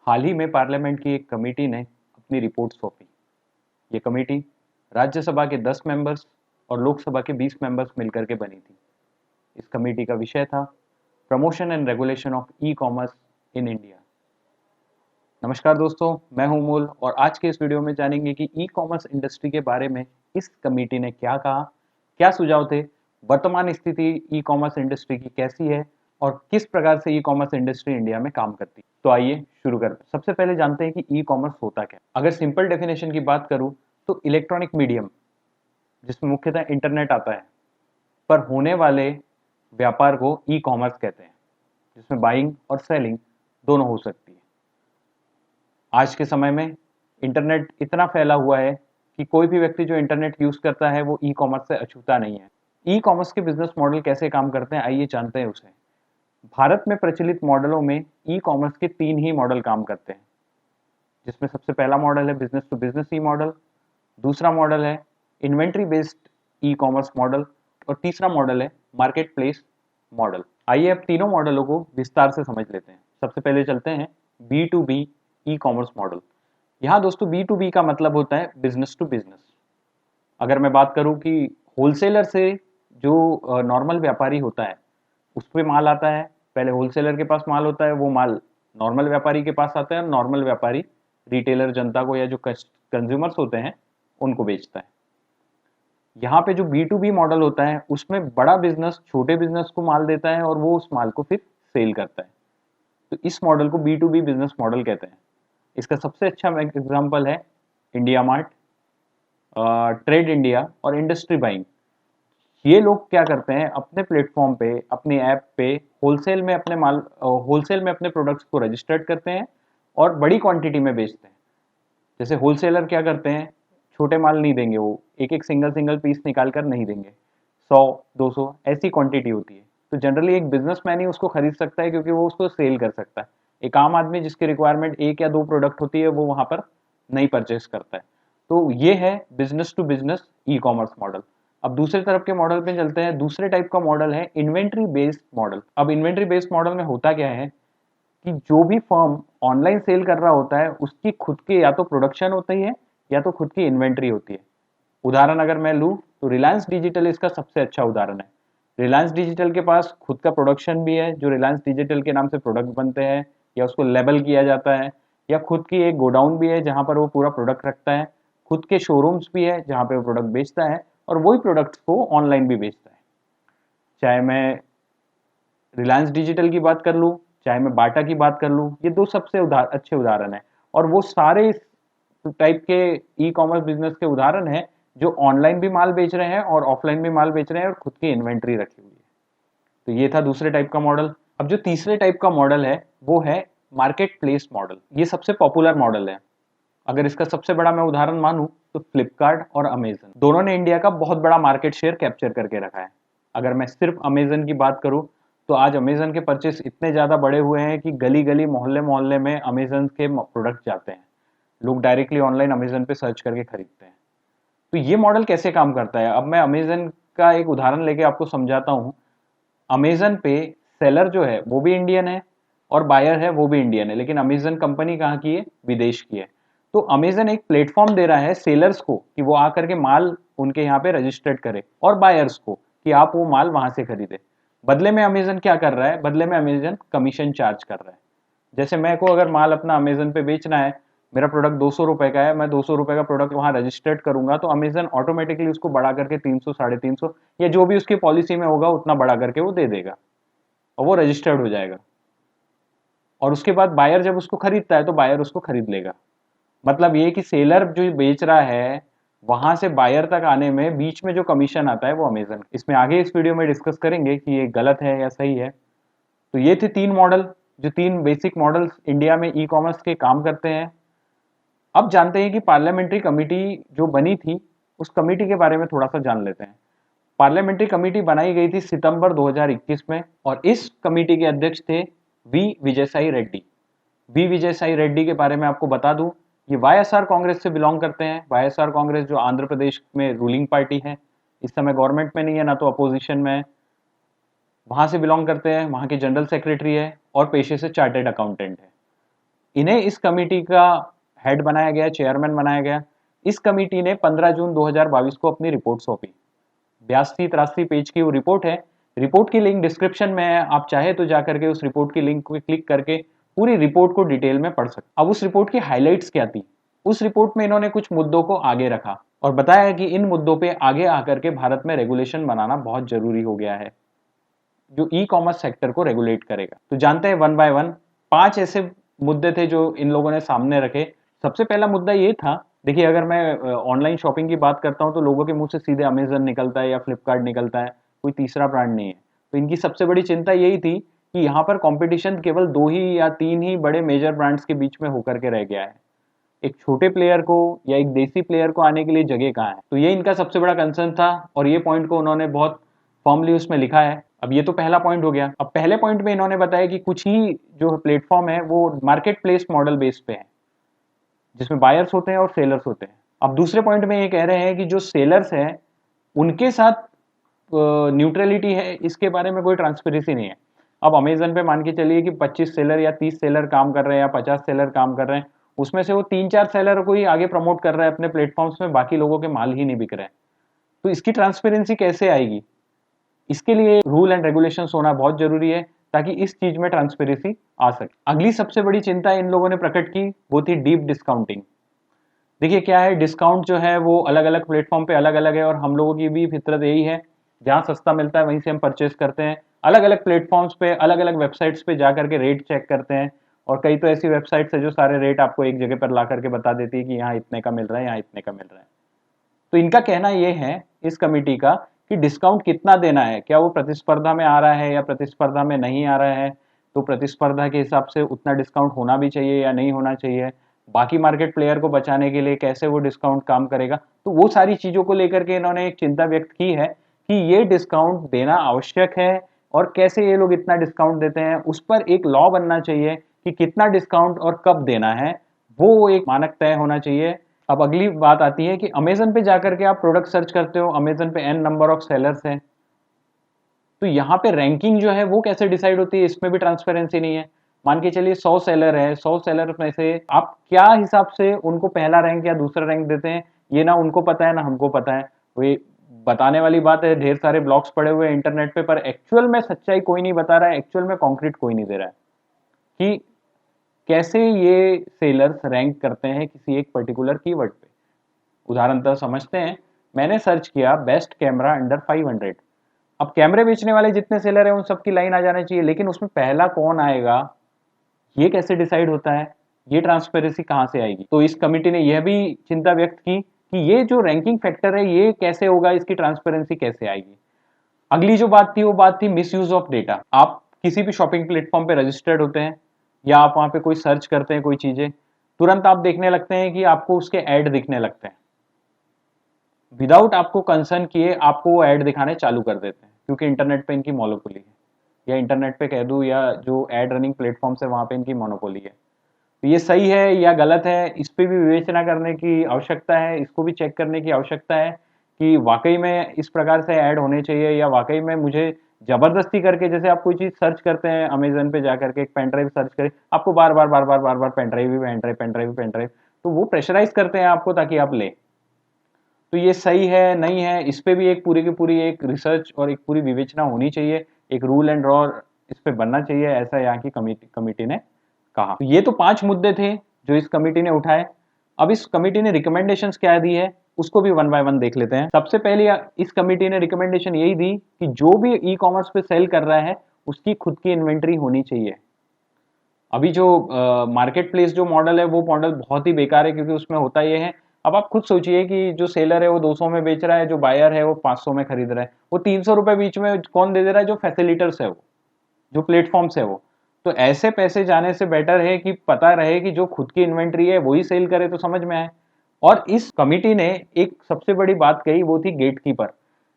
हाल ही में पार्लियामेंट की एक कमेटी ने अपनी रिपोर्ट सौंपी। ये कमेटी राज्यसभा के 10 मेंबर्स और लोकसभा के 20 मेंबर्स मिलकर के बनी थी। इस कमेटी का विषय था promotion and regulation of e commerce in India. नमस्कार दोस्तों, मैं हूं मूल और आज के इस वीडियो में जानेंगे कि ई कॉमर्स इंडस्ट्री के बारे में इस कमेटी ने क्या कहा, क्या सुझाव थे, वर्तमान स्थिति ई कॉमर्स इंडस्ट्री की कैसी है और किस प्रकार से ई कॉमर्स इंडस्ट्री इंडिया में काम करती है। तो आइए शुरू करते हैं। सबसे पहले जानते हैं कि ई कॉमर्स होता क्या है। अगर सिंपल डेफिनेशन की बात करूं तो इलेक्ट्रॉनिक मीडियम जिसमें मुख्यतः इंटरनेट आता है पर होने वाले व्यापार को ई कॉमर्स कहते हैं, जिसमें बाइंग और सेलिंग दोनों हो सकती है। आज के समय में इंटरनेट इतना फैला हुआ है कि कोई भी व्यक्ति जो इंटरनेट यूज करता है वो ई कॉमर्स से अछूता नहीं है। ई कॉमर्स के बिजनेस मॉडल कैसे काम करते हैं, आइए जानते हैं उसे। भारत में प्रचलित मॉडलों में ई कॉमर्स के 3 ही मॉडल काम करते हैं, जिसमें सबसे पहला मॉडल है business to business e model, दूसरा मॉडल है inventory based e commerce model और तीसरा मॉडल है मार्केट प्लेस मॉडल। आइए अब तीनों मॉडलों को विस्तार से समझ लेते हैं। सबसे पहले चलते हैं B to B e commerce model. यहाँ दोस्तों बी टू बी का मतलब होता है बिजनेस टू बिजनेस। अगर मैं बात करूँ कि होलसेलर से जो नॉर्मल व्यापारी होता है उस पर माल आता है, पहले होलसेलर के पास माल होता है, वो माल नॉर्मल व्यापारी के पास आता है और नॉर्मल व्यापारी रिटेलर जनता को या जो कंज्यूमर्स होते हैं उनको बेचता है। यहाँ पे जो बी टू बी मॉडल होता है उसमें बड़ा बिजनेस छोटे बिजनेस को माल देता है और वो उस माल को फिर सेल करता है। तो इस मॉडल को B to B business model कहते हैं। इसका सबसे अच्छा एग्जाम्पल है इंडिया मार्ट, ट्रेड इंडिया और इंडस्ट्री बाइंग। ये लोग क्या करते हैं, अपने प्लेटफॉर्म पे अपनी ऐप पे होलसेल में अपने प्रोडक्ट्स को रजिस्टर्ड करते हैं और बड़ी क्वांटिटी में बेचते हैं। जैसे होलसेलर क्या करते हैं, छोटे माल नहीं देंगे, वो एक एक सिंगल सिंगल पीस निकाल कर नहीं देंगे, 100 200 ऐसी क्वांटिटी होती है। तो जनरली एक बिजनेसमैन ही उसको खरीद सकता है क्योंकि वो उसको सेल कर सकता है। एक आम आदमी जिसकी रिक्वायरमेंट एक या दो प्रोडक्ट होती है वो वहां पर नहीं परचेस करता है। तो ये है business to business e commerce model. अब दूसरे तरफ के मॉडल पे चलते हैं। दूसरे टाइप का मॉडल है इन्वेंट्री बेस्ड मॉडल। अब इन्वेंट्री बेस्ड मॉडल में होता क्या है कि जो भी फर्म ऑनलाइन सेल कर रहा होता है उसकी खुद की या तो प्रोडक्शन होती है या तो खुद की इन्वेंट्री होती है। उदाहरण अगर मैं लूँ तो रिलायंस डिजिटल इसका सबसे अच्छा उदाहरण है। रिलायंस डिजिटल के पास खुद का प्रोडक्शन भी है, जो रिलायंस डिजिटल के नाम से प्रोडक्ट बनते हैं या उसको लेबल किया जाता है, या खुद की एक गोडाउन भी है जहां पर वो पूरा प्रोडक्ट रखता है, खुद के शोरूम्स भी है जहां पे वो प्रोडक्ट बेचता है और वही प्रोडक्ट्स को ऑनलाइन भी बेचता है। चाहे मैं रिलायंस डिजिटल की बात कर लूँ, चाहे मैं बाटा की बात कर लूँ, ये दो सबसे अच्छे उदाहरण हैं। और वो सारे इस टाइप के ई कॉमर्स बिजनेस के उदाहरण हैं जो ऑनलाइन भी माल बेच रहे हैं और ऑफलाइन भी माल बेच रहे हैं और खुद की इन्वेंट्री रखी हुई है। तो ये था दूसरे टाइप का मॉडल। अब जो तीसरे टाइप का मॉडल है वो है मार्केट प्लेस मॉडल। ये सबसे पॉपुलर मॉडल है। अगर इसका सबसे बड़ा मैं उदाहरण मानूं तो फ्लिपकार्ट और अमेजन दोनों ने इंडिया का बहुत बड़ा मार्केट शेयर कैप्चर करके रखा है। अगर मैं सिर्फ अमेजन की बात करूं तो आज अमेजन के परचेस इतने ज़्यादा बड़े हुए हैं कि गली गली मोहल्ले मोहल्ले में अमेजन के प्रोडक्ट जाते हैं। लोग डायरेक्टली ऑनलाइन अमेजन पे सर्च करके खरीदते हैं। तो ये मॉडल कैसे काम करता है, अब मैं अमेजन का एक उदाहरण लेके आपको समझाता हूँ। अमेजन पे सेलर जो है वो भी इंडियन है और बायर है वो भी इंडियन है, लेकिन अमेजन कंपनी कहाँ की है, विदेश की है। तो अमेजन एक प्लेटफॉर्म दे रहा है सेलर्स को कि वो आकर के माल उनके यहाँ पे रजिस्टर्ड करे और बायर्स को कि आप वो माल वहां से खरीदे। बदले में अमेजन क्या कर रहा है, बदले में अमेजन कमीशन चार्ज कर रहा है। जैसे मैं को अगर माल अपना अमेजन पे बेचना है, मेरा प्रोडक्ट 200 रुपए का है, मैं 200 रुपए का प्रोडक्ट वहां रजिस्टर्ड करूंगा तो अमेजन ऑटोमेटिकली उसको बढ़ा करके 300 350 या जो भी उसकी पॉलिसी में होगा उतना बढ़ा करके वो दे देगा और वो रजिस्टर्ड हो जाएगा। और उसके बाद बायर जब उसको खरीदता है तो बायर उसको खरीद लेगा। मतलब ये कि सेलर जो बेच रहा है वहां से बायर तक आने में बीच में जो कमीशन आता है वो अमेजन। इसमें आगे इस वीडियो में डिस्कस करेंगे कि ये गलत है या सही है। तो ये थे 3 मॉडल, जो 3 बेसिक मॉडल्स इंडिया में ई कॉमर्स के काम करते हैं। अब जानते हैं कि पार्लियामेंट्री कमेटी जो बनी थी उस कमेटी के बारे में थोड़ा सा जान लेते हैं। पार्लियामेंट्री कमेटी बनाई गई थी सितंबर 2021 में और इस कमेटी के अध्यक्ष थे वी विजयसाई रेड्डी। वी विजयसाई रेड्डी के बारे में आपको बता दूं, ये वाईएसआर कांग्रेस से बिलोंग करते हैं। वाईएसआर कांग्रेस जो आंध्र प्रदेश में रूलिंग पार्टी है, इस समय गवर्नमेंट में नहीं है ना तो अपोजिशन में है, वहां से बिलोंग करते हैं। वहां के जनरल सेक्रेटरी है और पेशे से चार्टेड अकाउंटेंट है। इन्हें इस कमेटी का हेड बनाया गया, चेयरमैन बनाया गया। इस कमेटी ने 15 जून 2022 को अपनी रिपोर्ट सौंपी। 82-83 पेज की वो रिपोर्ट है। रिपोर्ट की लिंक डिस्क्रिप्शन में है, आप चाहे तो जाकर के उस रिपोर्ट की लिंक को क्लिक करके पूरी रिपोर्ट को डिटेल में पढ़ सकते। अब उस रिपोर्ट की हाइलाइट्स क्या थी? उस रिपोर्ट में इन्होंने कुछ मुद्दों को आगे रखा और बताया कि इन मुद्दों पे आगे आकर के भारत में रेगुलेशन बनाना बहुत जरूरी हो गया है, जो ई कॉमर्स सेक्टर को रेगुलेट करेगा। तो जानते हैं वन बाय वन। 5 ऐसे मुद्दे थे जो इन लोगों ने सामने रखे। सबसे पहला मुद्दा ये था, देखिए अगर मैं ऑनलाइन शॉपिंग की बात करता हूँ तो लोगों के मुंह से सीधे अमेजन निकलता है या फ्लिपकार्ट निकलता है, कोई तीसरा ब्रांड नहीं है। तो इनकी सबसे बड़ी चिंता यही थी कि यहाँ पर कंपटीशन केवल 2 ही या 3 ही बड़े मेजर ब्रांड्स के बीच में होकर के रह गया है। एक छोटे प्लेयर को या एक देसी प्लेयर को आने के लिए जगह कहाँ है? तो ये इनका सबसे बड़ा कंसर्न था और ये पॉइंट को उन्होंने बहुत फॉर्मली उसमें लिखा है। अब ये तो पहला पॉइंट हो गया। अब पहले पॉइंट में इन्होंने बताया कि कुछ ही जो प्लेटफॉर्म है वो मार्केट प्लेस मॉडल बेस पे है, जिसमें बायर्स होते हैं और सेलर्स होते हैं। अब दूसरे पॉइंट में ये कह रहे हैं कि जो सेलर्स हैं उनके साथ न्यूट्रलिटी है, इसके बारे में कोई ट्रांसपेरेंसी नहीं है। अब अमेजन पे मान के चलिए कि 25 सेलर या 30 सेलर काम कर रहे हैं या 50 सेलर काम कर रहे हैं, उसमें से वो 3-4 सेलर को ही आगे प्रमोट कर रहा है अपने प्लेटफॉर्म्स में, बाकी लोगों के माल ही नहीं बिक रहे हैं। तो इसकी ट्रांसपेरेंसी कैसे आएगी? इसके लिए रूल एंड रेगुलेशन होना बहुत जरूरी है ताकि इस चीज में ट्रांसपेरेंसी आ सके। अगली सबसे बड़ी चिंता इन लोगों ने प्रकट की वो थी डीप डिस्काउंटिंग। देखिए क्या है, डिस्काउंट जो है वो अलग अलग प्लेटफॉर्म पे अलग अलग है और हम लोगों की भी फितरत यही है, जहाँ सस्ता मिलता है वहीं से हम परचेस करते हैं। अलग अलग प्लेटफॉर्म्स पे अलग अलग वेबसाइट्स पे जा करके रेट चेक करते हैं और कई तो ऐसी वेबसाइट्स है जो सारे रेट आपको एक जगह पर ला करके बता देती है कि यहाँ इतने का मिल रहा है, यहाँ इतने का मिल रहा है। तो इनका कहना ये है इस कमेटी का कि डिस्काउंट कितना देना है, क्या वो प्रतिस्पर्धा में आ रहा है या प्रतिस्पर्धा में नहीं आ रहा है, तो प्रतिस्पर्धा के हिसाब से उतना डिस्काउंट होना भी चाहिए या नहीं होना चाहिए, बाकी मार्केट प्लेयर को बचाने के लिए कैसे वो डिस्काउंट काम करेगा। तो वो सारी चीजों को लेकर के इन्होंने एक चिंता व्यक्त की है कि ये डिस्काउंट देना आवश्यक है और कैसे ये लोग इतना डिस्काउंट देते हैं, उस पर एक लॉ बनना चाहिए कि कितना डिस्काउंट और कब देना है, वो एक मानक तय होना चाहिए। अब अगली बात आती है कि अमेजन पे जाकर के आप प्रोडक्ट सर्च करते हो, अमेजन पे एन नंबर ऑफ सेलर्स हैं, तो यहाँ पे रैंकिंग जो है वो कैसे डिसाइड होती है, इसमें भी ट्रांसपेरेंसी नहीं है। मान के चलिए 100 सेलर है, 100 सेलर में से आप क्या हिसाब से उनको पहला रैंक या दूसरा रैंक देते हैं, ये ना उनको पता है ना हमको पता है। वो बताने वाली बात है, ढेर सारे ब्लॉग्स पड़े हुए हैं इंटरनेट पे, पर एक्चुअल में सच्चाई कोई नहीं बता रहा है, एक्चुअल में कॉन्क्रीट कोई नहीं दे रहा है कि कैसे ये सेलर्स रैंक करते हैं किसी एक पर्टिकुलर कीवर्ड पे। उदाहरणतः समझते हैं, मैंने सर्च किया बेस्ट कैमरा अंडर 500। अब कैमरे बेचने वाले जितने सेलर हैं उन सबकी लाइन आ जाना चाहिए, लेकिन उसमें पहला कौन आएगा ये कैसे डिसाइड होता है, ये ट्रांसपेरेंसी कहाँ से आएगी? तो इस कमिटी ने यह भी चिंता व्यक्त की कि ये जो रैंकिंग फैक्टर है ये कैसे होगा, इसकी ट्रांसपेरेंसी कैसे आएगी। अगली जो बात थी वो बात थी मिस यूज ऑफ डेटा। आप किसी भी शॉपिंग प्लेटफॉर्म पे रजिस्टर्ड होते हैं या आप वहां पे कोई सर्च करते हैं कोई चीजें, तुरंत आप देखने लगते हैं कि आपको उसके ऐड दिखने लगते हैं, विदाउट आपको कंसर्न किए आपको वो ऐड दिखाने चालू कर देते हैं, क्योंकि इंटरनेट पे इनकी मोनोपोली है, या इंटरनेट पे कह दूं या जो ऐड रनिंग प्लेटफॉर्म है वहां पे इनकी मोनोपोली है। तो ये सही है या गलत है, इस पे भी विवेचना करने की आवश्यकता है, इसको भी चेक करने की आवश्यकता है कि वाकई में इस प्रकार से ऐड होने चाहिए या वाकई में मुझे जबरदस्ती करके, जैसे आप कोई चीज सर्च करते हैं अमेजन पे जाकर के, एक पेन ड्राइव सर्च करें, आपको बार बार बार बार बार बार pen drive pen drive pen drive pen drive, तो वो प्रेशराइज करते हैं आपको ताकि आप ले। तो ये सही है नहीं है, इस पे भी एक पूरी की पूरी एक रिसर्च और एक पूरी विवेचना होनी चाहिए, एक रूल एंड लॉ इस पे बनना चाहिए, ऐसा यहाँ की कमिटी ने कहा। तो ये तो 5 मुद्दे थे जो इस कमिटी ने उठाए। अब इस कमिटी ने रिकमेंडेशंस क्या दी है उसको भी वन बाय वन देख लेते हैं। सबसे पहले इस कमिटी ने रिकमेंडेशन यही दी कि जो भी ई कॉमर्स पे सेल कर रहा है उसकी खुद की इन्वेंट्री होनी चाहिए। अभी जो मार्केट प्लेस जो मॉडल है वो मॉडल बहुत ही बेकार है, क्योंकि उसमें होता ये है, अब आप खुद सोचिए कि जो सेलर है वो 200 में बेच रहा है, जो बायर है वो 500 में खरीद रहा है, वो 300 रुपए बीच में कौन दे दे रहा है? जो फैसिलिटर्स है, वो जो प्लेटफॉर्म्स है वो। तो ऐसे पैसे जाने से बेटर है कि पता रहे कि जो खुद की इन्वेंट्री है वही सेल करे, तो समझ में आए। और इस कमिटी ने एक सबसे बड़ी बात कही, वो थी गेटकीपर।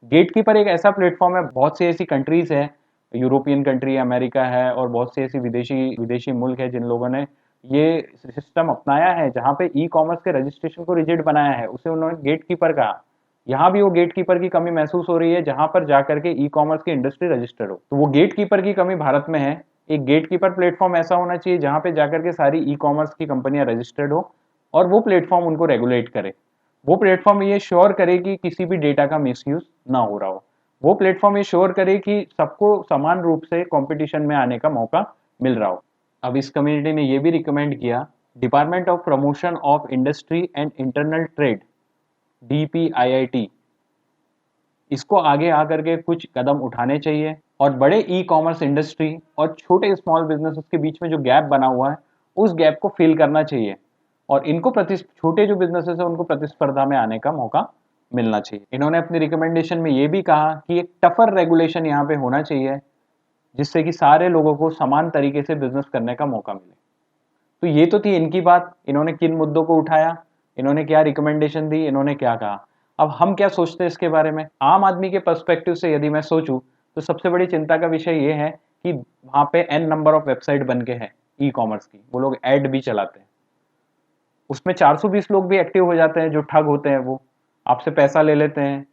गेटकीपर एक ऐसा प्लेटफॉर्म है, बहुत सी ऐसी कंट्रीज है, यूरोपियन कंट्री, अमेरिका है और बहुत सी ऐसी विदेशी विदेशी मुल्क है जिन लोगों ने ये सिस्टम अपनाया है, जहाँ पे ई कॉमर्स के रजिस्ट्रेशन को रिजिड बनाया है, उसे उन्होंने गेटकीपर कहा। यहाँ भी वो गेटकीपर की कमी महसूस हो रही है, जहां पर जाकर के ई कॉमर्स की इंडस्ट्री रजिस्टर्ड हो। तो वो गेटकीपर की कमी भारत में है, एक गेटकीपर प्लेटफॉर्म ऐसा होना चाहिए जहां पे जाकर के सारी ई कॉमर्स की कंपनियां रजिस्टर्ड हो और वो प्लेटफॉर्म उनको रेगुलेट करे। वो प्लेटफॉर्म ये श्योर करे कि किसी भी डेटा का मिसयूज ना हो रहा हो। वो प्लेटफॉर्म ये श्योर करे कि सबको समान रूप से कंपटीशन में आने का मौका मिल रहा हो। अब इस कम्युनिटी ने ये भी रिकमेंड किया department of promotion of industry and internal trade DPIIT इसको आगे आकर के कुछ कदम उठाने चाहिए और बड़े ई कॉमर्स इंडस्ट्री और छोटे स्मॉल बिजनेसेस के बीच में जो गैप बना हुआ है उस गैप को फिल करना चाहिए और इनको छोटे जो बिजनेसेस है उनको प्रतिस्पर्धा में आने का मौका मिलना चाहिए। इन्होंने अपनी रिकमेंडेशन में ये भी कहा कि एक टफर रेगुलेशन यहाँ पे होना चाहिए जिससे कि सारे लोगों को समान तरीके से बिजनेस करने का मौका मिले। तो ये तो थी इनकी बात, इन्होंने किन मुद्दों को उठाया, इन्होंने क्या रिकमेंडेशन दी, इन्होंने क्या कहा। अब हम क्या सोचते हैं इसके बारे में? आम आदमी के पर्सपेक्टिव से यदि मैं सोचूं तो सबसे बड़ी चिंता का विषय ये है कि वहां पे n नंबर ऑफ वेबसाइट बन के हैं ई कॉमर्स की, वो लोग ऐड भी चलाते हैं, उसमें 420 लोग भी एक्टिव हो जाते हैं जो ठग होते हैं। वो आपसे पैसा ले लेते हैं,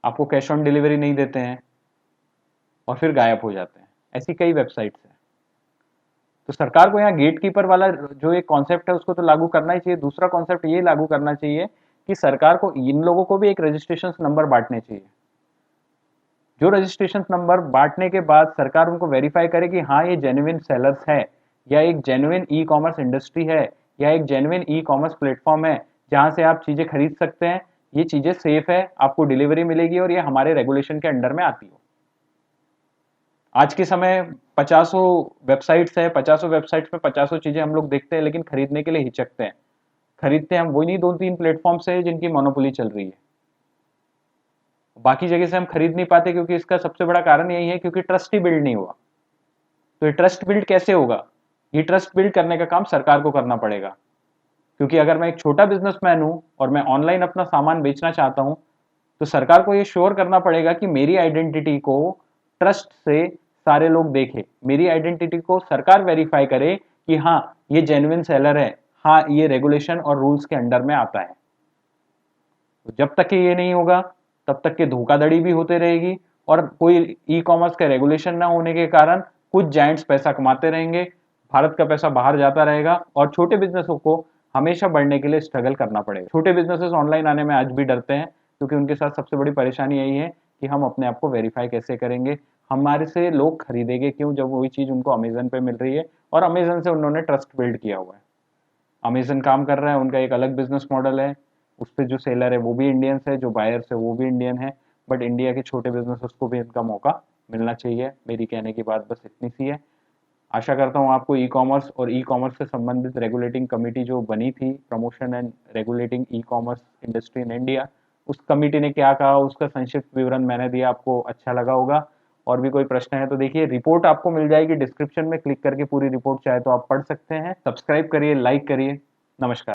आपको कैश ऑन डिलीवरी नहीं देते हैं और फिर गायब हो जाते हैं। ऐसी कई वेबसाइट्स हैं। तो सरकार को यहाँ गेटकीपर वाला जो एक कॉन्सेप्ट है उसको तो लागू करना ही चाहिए। दूसरा कॉन्सेप्ट ये लागू करना चाहिए कि सरकार को इन लोगों को भी एक रजिस्ट्रेशन नंबर बांटने चाहिए। जो रजिस्ट्रेशन नंबर बांटने के बाद सरकार उनको वेरीफाई करे कि हाँ ये जेन्युइन सेलर्स है या एक जेन्युइन ई कॉमर्स इंडस्ट्री है या एक जेन्युइन ई कॉमर्स प्लेटफॉर्म है जहां से आप चीजें खरीद सकते हैं, ये चीजें सेफ है, आपको डिलीवरी मिलेगी और ये हमारे रेगुलेशन के अंडर में आती हो। आज के समय 50 वेबसाइट्स है, 50 वेबसाइट्स में 50 चीजें हम लोग देखते हैं लेकिन खरीदने के लिए हिचकते हैं। खरीदते हैं हम वही नहीं 2-3 प्लेटफॉर्म से जिनकी मोनोपोली चल रही है, बाकी जगह से हम खरीद नहीं पाते क्योंकि इसका सबसे बड़ा कारण यही है क्योंकि ट्रस्ट ही बिल्ड नहीं हुआ। तो ये ट्रस्ट बिल्ड कैसे होगा? ये ट्रस्ट बिल्ड करने का काम सरकार को करना पड़ेगा, क्योंकि अगर मैं एक छोटा बिजनेसमैन हूं और मैं ऑनलाइन अपना सामान बेचना चाहता हूं तो सरकार को ये श्योर करना पड़ेगा कि मेरी आइडेंटिटी को ट्रस्ट से सारे लोग देखें, मेरी आइडेंटिटी को सरकार वेरीफाई करे कि हाँ ये जेन्युइन सेलर है, हाँ ये रेगुलेशन और रूल्स के अंडर में आता है। तो जब तक कि ये नहीं होगा तब तक के धोखाधड़ी भी होते रहेगी और कोई ई कॉमर्स का रेगुलेशन ना होने के कारण कुछ जायंट्स पैसा कमाते रहेंगे, भारत का पैसा बाहर जाता रहेगा और छोटे बिजनेसों को हमेशा बढ़ने के लिए स्ट्रगल करना पड़ेगा। छोटे बिजनेसेस ऑनलाइन आने में आज भी डरते हैं क्योंकि उनके साथ सबसे बड़ी परेशानी यही है कि हम अपने आप को वेरीफाई कैसे करेंगे, हमारे से लोग खरीदेंगे क्यों जब वही चीज उनको अमेजन पे मिल रही है और अमेजन से उन्होंने ट्रस्ट बिल्ड किया हुआ है। अमेजन काम कर रहा है, उनका एक अलग बिजनेस मॉडल है, उस पर जो सेलर है वो भी इंडियंस है, जो बायर्स है वो भी इंडियन है, बट इंडिया के छोटे बिजनेस को भी इनका मौका मिलना चाहिए। मेरी कहने की बात बस इतनी सी है। आशा करता हूँ आपको ई कॉमर्स और ई कॉमर्स से संबंधित रेगुलेटिंग कमेटी जो बनी थी, promotion and regulating e commerce industry in India, उस कमेटी ने क्या कहा उसका संक्षिप्त विवरण मैंने दिया, आपको अच्छा लगा होगा। और भी कोई प्रश्न है तो देखिए रिपोर्ट आपको मिल जाएगी डिस्क्रिप्शन में, क्लिक करके पूरी रिपोर्ट चाहे तो आप पढ़ सकते हैं। सब्सक्राइब करिए, लाइक करिए। नमस्कार।